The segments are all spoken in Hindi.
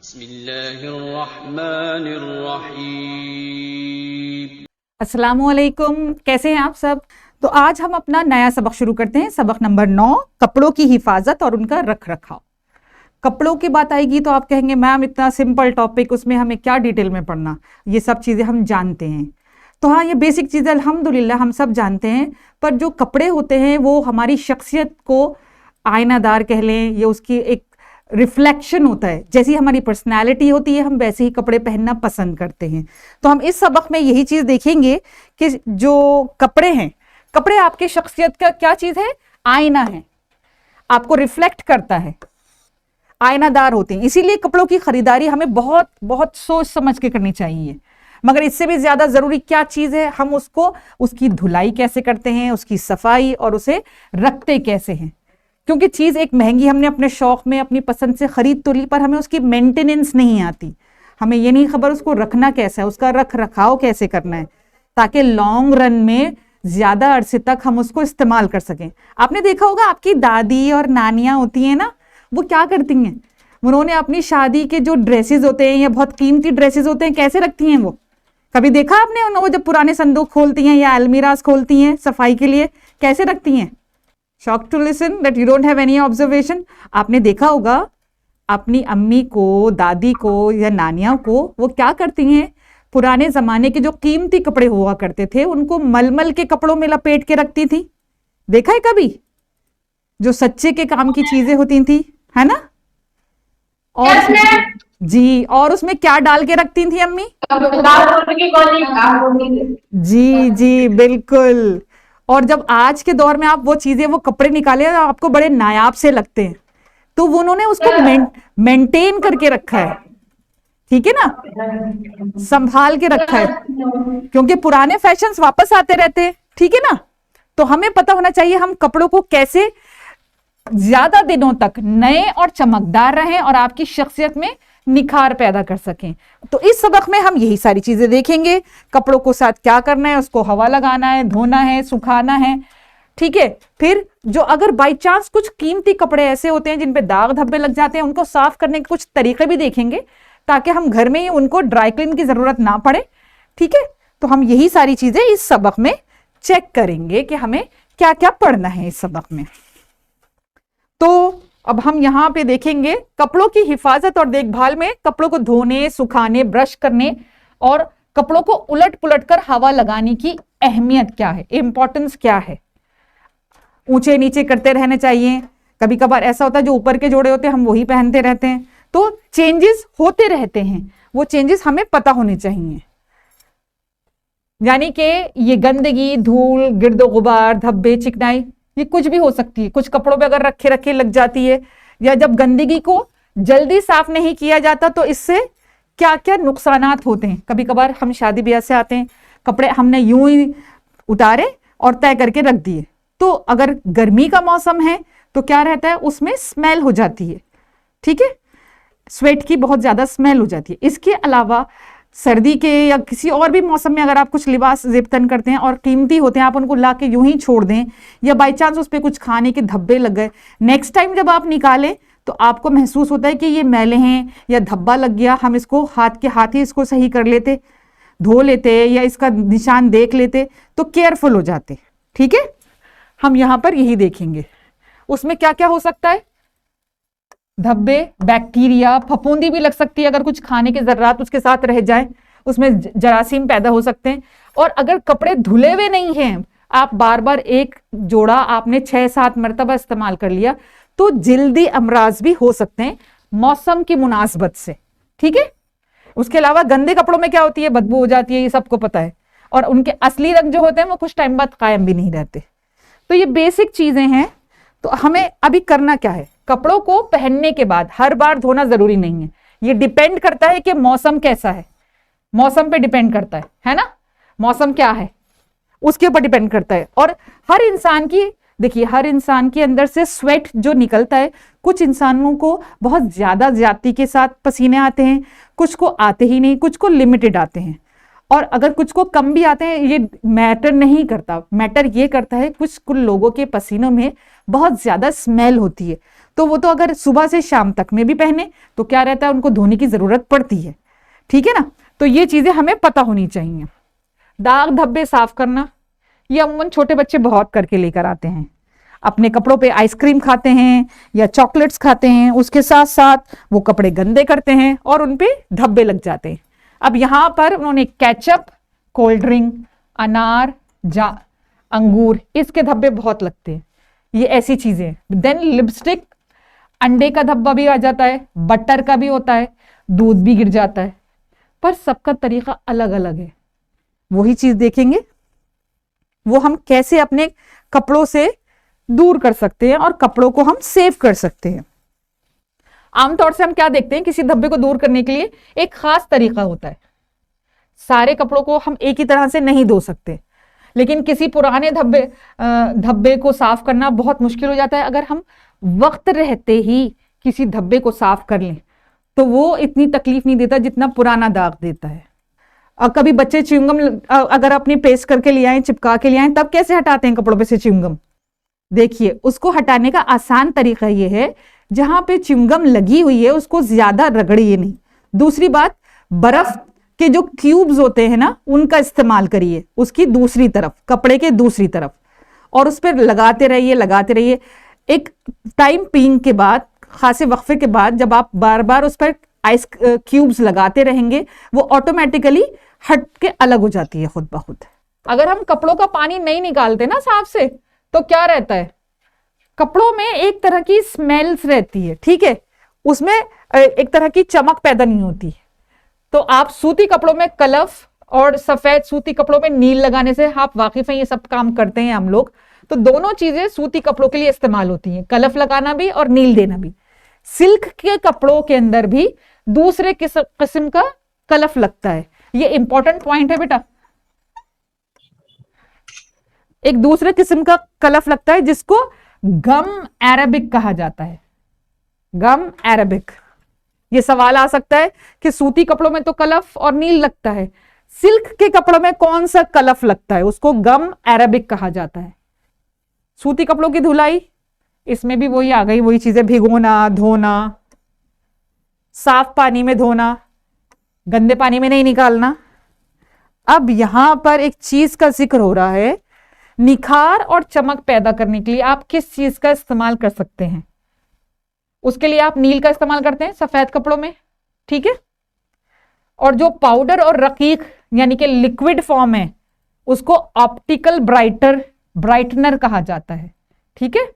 बिस्मिल्लाहिर्रहमानिर्रहीम। अस्सलामुअलैकुम, कैसे हैं आप सब। तो आज हम अपना नया सबक शुरू करते हैं। सबक नंबर 9, कपड़ों की हिफाजत और उनका रख रखाव। कपड़ों की बात आएगी तो आप कहेंगे मैम इतना सिंपल टॉपिक, उसमें हमें क्या डिटेल में पढ़ना, ये सब चीज़ें हम जानते हैं। तो हाँ, ये बेसिक चीज़ें अल्हम्दुलिल्लाह हम सब जानते हैं, पर जो कपड़े होते हैं वो हमारी शख्सियत को आईनादार कह लें, ये उसकी एक रिफ्लेक्शन होता है। जैसी हमारी पर्सनैलिटी होती है हम वैसे ही कपड़े पहनना पसंद करते हैं। तो हम इस सबक में यही चीज़ देखेंगे कि जो कपड़े हैं, कपड़े आपके शख्सियत का क्या चीज़ है, आईना है, आपको रिफ्लेक्ट करता है, आईनादार होते हैं। इसीलिए कपड़ों की खरीदारी हमें बहुत बहुत सोच समझ के करनी चाहिए। मगर इससे भी ज्यादा जरूरी क्या चीज है, हम उसको उसकी धुलाई कैसे करते हैं, उसकी सफाई और उसे रखते कैसे हैं। क्योंकि चीज एक महंगी हमने अपने शौक में अपनी पसंद से खरीद तो ली, पर हमें उसकी मेंटेनेंस नहीं आती, हमें ये नहीं खबर उसको रखना कैसा है, उसका रख रखाव कैसे करना है, ताकि लॉन्ग रन में ज्यादा अरसे तक हम उसको इस्तेमाल कर सकें। आपने देखा होगा आपकी दादी और नानियां होती हैं ना, वो क्या करती हैं, उन्होंने अपनी शादी के जो ड्रेसेस होते हैं या बहुत कीमती ड्रेसेस होते हैं कैसे रखती हैं। वो कभी देखा आपने वो जब पुराने संदूक खोलती हैं या अलमीराज खोलती हैं सफाई के लिए, कैसे रखती हैं। Shock to listen that you don't have any observation. आपने देखा होगा अपनी अम्मी को, दादी को या नानियों को, वो क्या करती हैं, पुराने जमाने के जो कीमती कपड़े हुआ करते थे उनको मलमल के कपड़ों में लपेट के रखती थी। देखा है कभी, जो सच्चे के काम की चीजें होती थी, है ना। और जी, और उसमें क्या डाल के रखती थी अम्मी, जी जी बिल्कुल। और जब आज के दौर में आप वो चीजें, वो कपड़े निकाले आपको बड़े नायाब से लगते हैं, तो वो उन्होंने उसको मेंटेन करके रखा है, ठीक है ना, संभाल के रखा है, क्योंकि पुराने फैशंस वापस आते रहते हैं, ठीक है ना। तो हमें पता होना चाहिए हम कपड़ों को कैसे ज्यादा दिनों तक नए और चमकदार रहें और आपकी शख्सियत में निखार पैदा कर सकें। तो इस सबक में हम यही सारी चीजें देखेंगे। कपड़ों को साथ क्या करना है, उसको हवा लगाना है, धोना है, सुखाना है, ठीक है। फिर जो अगर बाई चांस कुछ कीमती कपड़े ऐसे होते हैं जिन पे दाग धब्बे लग जाते हैं, उनको साफ करने के कुछ तरीके भी देखेंगे, ताकि हम घर में ही उनको ड्राई क्लीन की जरूरत ना पड़े, ठीक है। तो हम यही सारी चीजें इस सबक में चेक करेंगे कि हमें क्या क्या पढ़ना है इस सबक में। तो अब हम यहाँ पे देखेंगे कपड़ों की हिफाजत और देखभाल में कपड़ों को धोने, सुखाने, ब्रश करने और कपड़ों को उलट पुलट कर हवा लगाने की अहमियत क्या है, इंपॉर्टेंस क्या है। ऊंचे नीचे करते रहने चाहिए। कभी कभार ऐसा होता है जो ऊपर के जोड़े होते हैं हम वही पहनते रहते हैं, तो चेंजेस होते रहते हैं, वो चेंजेस हमें पता होने चाहिए। यानी कि ये गंदगी, धूल, गिर्दो गुबार, धब्बे, चिकनाई, ये कुछ भी हो सकती है। कुछ कपड़ों पे अगर रखे रखे लग जाती है, या जब गंदगी को जल्दी साफ नहीं किया जाता तो इससे क्या क्या नुकसानात होते हैं। कभी कभार हम शादी ब्याह से आते हैं, कपड़े हमने यूं ही उतारे और तय करके रख दिए, तो अगर गर्मी का मौसम है तो क्या रहता है, उसमें स्मेल हो जाती है, ठीक है, स्वेट की बहुत ज्यादा स्मेल हो जाती है। इसके अलावा सर्दी के या किसी और भी मौसम में अगर आप कुछ लिबास ज़िप्तन करते हैं और कीमती होते हैं, आप उनको ला के यूं ही छोड़ दें, या बाई चांस उस पर कुछ खाने के धब्बे लग गए, नेक्स्ट टाइम जब आप निकालें तो आपको महसूस होता है कि ये मैले हैं या धब्बा लग गया, हम इसको हाथ के हाथ ही इसको सही कर लेते, धो लेते या इसका निशान देख लेते, तो केयरफुल हो जाते, ठीक है। हम यहाँ पर यही देखेंगे उसमें क्या क्या हो सकता है। धब्बे, बैक्टीरिया, फफूंदी भी लग सकती है, अगर कुछ खाने के जर्रात उसके साथ रह जाए उसमें जरासीम पैदा हो सकते हैं। और अगर कपड़े धुले हुए नहीं हैं, आप बार बार एक जोड़ा आपने 6-7 मरतबा इस्तेमाल कर लिया, तो जल्दी अमराज भी हो सकते हैं मौसम की मुनासबत से, ठीक है। उसके अलावा गंदे कपड़ों में क्या होती है, बदबू हो जाती है, ये सबको पता है, और उनके असली रंग जो होते हैं वो कुछ टाइम बाद कायम भी नहीं रहते। तो ये बेसिक चीजें हैं। तो हमें अभी करना क्या है, कपड़ों को पहनने के बाद हर बार धोना जरूरी नहीं है, ये डिपेंड करता है कि मौसम कैसा है, मौसम पे डिपेंड करता है ना, मौसम क्या है उसके ऊपर डिपेंड करता है। और हर इंसान की, देखिए हर इंसान के अंदर से स्वेट जो निकलता है, कुछ इंसानों को बहुत ज्यादा ज्यादती के साथ पसीने आते हैं, कुछ को आते ही नहीं, कुछ को लिमिटेड आते हैं, और अगर कुछ को कम भी आते हैं ये मैटर नहीं करता। मैटर ये करता है कुछ लोगों के पसीनों में बहुत ज्यादा स्मेल होती है, तो वो तो अगर सुबह से शाम तक में भी पहने तो क्या रहता है, उनको धोने की जरूरत पड़ती है। ठीक है ना, तो ये चीजें हमें पता होनी चाहिए। दाग धब्बे साफ करना, ये अमूमन छोटे बच्चे बहुत करके लेकर आते हैं। अपने कपड़ों पे आइसक्रीम खाते हैं या चॉकलेट्स खाते हैं, उसके साथ साथ वो कपड़े गंदे करते हैं और उन पे धब्बे लग जाते हैं। अब यहाँ पर उन्होंने केचप, कोल्ड ड्रिंक, अनार, अंगूर, इसके धब्बे बहुत लगते हैं। ये ऐसी चीजें। देन लिपस्टिक, अंडे का धब्बा भी आ जाता है, बटर का भी होता है, दूध भी गिर जाता है, पर सबका तरीका अलग अलग है। वही चीज देखेंगे वो हम कैसे अपने कपड़ों से दूर कर सकते हैं और कपड़ों को हम सेव कर सकते हैं। आमतौर से हम क्या देखते हैं, किसी धब्बे को दूर करने के लिए एक खास तरीका होता है। सारे कपड़ों को हम एक ही तरह से नहीं धो सकते, लेकिन किसी पुराने धब्बे को साफ करना बहुत मुश्किल हो जाता है। अगर हम वक्त रहते ही किसी धब्बे को साफ कर लें तो वो इतनी तकलीफ नहीं देता जितना पुराना दाग देता है। और कभी बच्चे च्युइंगम अगर अपनी पेस्ट करके ले आए, चिपका के ले आए, तब कैसे हटाते हैं कपड़ों पे से च्युइंगम? देखिए, उसको हटाने का आसान तरीका ये है, जहां पे च्युइंगम लगी हुई है उसको ज्यादा रगड़िए नहीं। दूसरी बात, बर्फ के जो क्यूब्स होते हैं ना, उनका इस्तेमाल करिए उसकी दूसरी तरफ, कपड़े के दूसरी तरफ, और उस पर लगाते रहिए। एक टाइम पीइंग के बाद, खासे वक्फे के बाद, जब आप बार बार उस पर आइस क्यूब्स लगाते रहेंगे, वो ऑटोमेटिकली हट के अलग हो जाती है खुद ब खुद। अगर हम कपड़ों का पानी नहीं निकालते ना साफ से, तो क्या रहता है, कपड़ों में एक तरह की स्मेल्स रहती है। ठीक है, उसमें एक तरह की चमक पैदा नहीं होती। तो आप सूती कपड़ों में कलफ और सफेद सूती कपड़ों में नील लगाने से आप वाकिफ हैं, ये सब काम करते हैं हम लोग। तो दोनों चीजें सूती कपड़ों के लिए इस्तेमाल होती हैं, कलफ लगाना भी और नील देना भी। सिल्क के कपड़ों के अंदर भी दूसरे किस्म का कलफ लगता है। ये इंपॉर्टेंट पॉइंट है बेटा। एक दूसरे किस्म का कलफ लगता है जिसको गम अरेबिक कहा जाता है। गम अरेबिक। ये सवाल आ सकता है कि सूती कपड़ों में तो कलफ और नील लगता है, सिल्क के कपड़ों में कौन सा कलफ लगता है? उसको गम अरेबिक कहा जाता है। सूती कपड़ों की धुलाई, इसमें भी वही आ गई, वही चीजें, भिगोना, धोना, साफ पानी में धोना, गंदे पानी में नहीं निकालना। अब यहां पर एक चीज का जिक्र हो रहा है, निखार और चमक पैदा करने के लिए आप किस चीज का इस्तेमाल कर सकते हैं? उसके लिए आप नील का इस्तेमाल करते हैं सफेद कपड़ों में। ठीक है, और जो पाउडर और रकीक यानी कि लिक्विड फॉर्म है, उसको ऑप्टिकल ब्राइटनर कहा जाता है। ठीक है,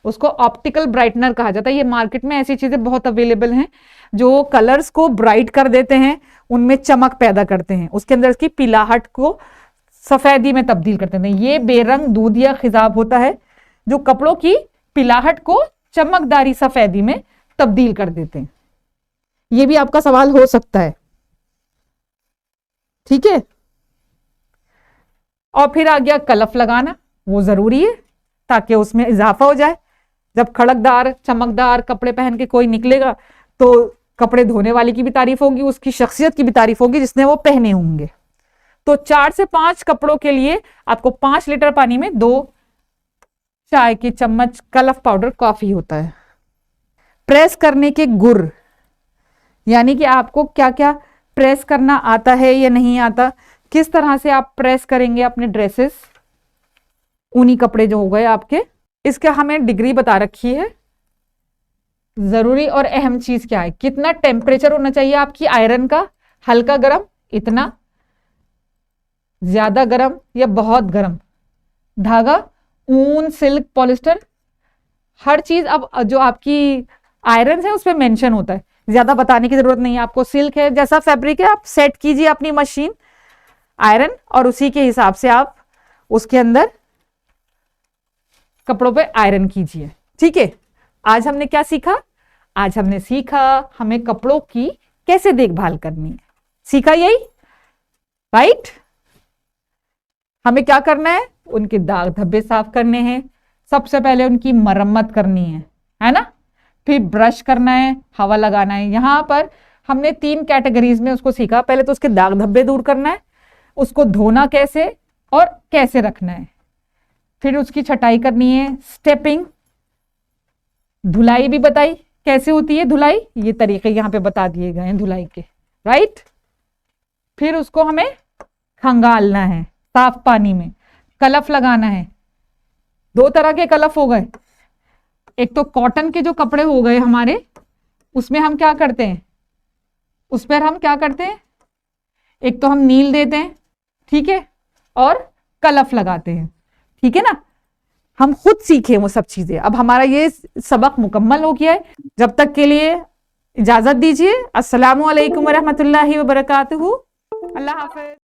उसको ऑप्टिकल ब्राइटनर कहा जाता है। ये मार्केट में ऐसी चीजें बहुत अवेलेबल हैं जो कलर्स को ब्राइट कर देते हैं, उनमें चमक पैदा करते हैं, उसके अंदर इसकी पिलाहट को सफेदी में तब्दील करते हैं। ये बेरंग दूध या खिजाब होता है जो कपड़ों की पिलाहट को चमकदारी सफेदी में तब्दील कर देते हैं। ये भी आपका सवाल हो सकता है। ठीक है, और फिर आ गया कलफ लगाना। वो जरूरी है ताकि उसमें इजाफा हो जाए। जब खड़कदार चमकदार कपड़े पहन के कोई निकलेगा तो कपड़े धोने वाले की भी तारीफ होगी, उसकी शख्सियत की भी तारीफ होगी जिसने वो पहने होंगे। तो 4 से 5 कपड़ों के लिए आपको 5 लीटर पानी में 2 चाय के चम्मच कलफ पाउडर काफी होता है। प्रेस करने के गुर, यानी कि आपको क्या क्या प्रेस करना आता है या नहीं आता, किस तरह से आप प्रेस करेंगे अपने ड्रेसेस, ऊनी कपड़े जो हो गए आपके, इसका हमें डिग्री बता रखी है। जरूरी और अहम चीज क्या है, कितना टेम्परेचर होना चाहिए आपकी आयरन का, हल्का गर्म, इतना, ज्यादा गर्म या बहुत गर्म, धागा, ऊन, सिल्क, पॉलिस्टर, हर चीज अब जो आपकी आयरन है उस पर मेंशन होता है, ज्यादा बताने की जरूरत नहीं है आपको। सिल्क है, जैसा फैब्रिक है आप सेट कीजिए अपनी मशीन आयरन, और उसी के हिसाब से आप उसके अंदर कपड़ों पे आयरन कीजिए। ठीक है, आज हमने क्या सीखा? आज हमने सीखा हमें कपड़ों की कैसे देखभाल करनी है। सीखा यही, राइट? हमें क्या करना है? उनके दाग धब्बे साफ करने हैं, सबसे पहले उनकी मरम्मत करनी है ना? फिर ब्रश करना है, हवा लगाना है। यहां पर हमने 3 कैटेगरीज में उसको सीखा। पहले तो उसके दाग धब्बे दूर करना है, उसको धोना कैसे और कैसे रखना है, फिर उसकी छटाई करनी है, स्टेपिंग, धुलाई भी बताई कैसे होती है धुलाई, ये तरीके यहाँ पे बता दिए गए हैं धुलाई के, राइट। फिर उसको हमें खंगालना है साफ पानी में, कलफ लगाना है। दो तरह के कलफ हो गए, एक तो कॉटन के जो कपड़े हो गए हमारे, उसमें हम क्या करते हैं, उस पर हम क्या करते हैं, एक तो हम नील देते हैं, ठीक है, और कलफ लगाते हैं, ठीक है ना। हम खुद सीखे वो सब चीजें। अब हमारा ये सबक मुकम्मल हो गया है। जब तक के लिए इजाजत दीजिए। अस्सलामु अलैकुम वरहमतुल्लाहि वबरकातुहू। अल्लाह हाफ़िज़।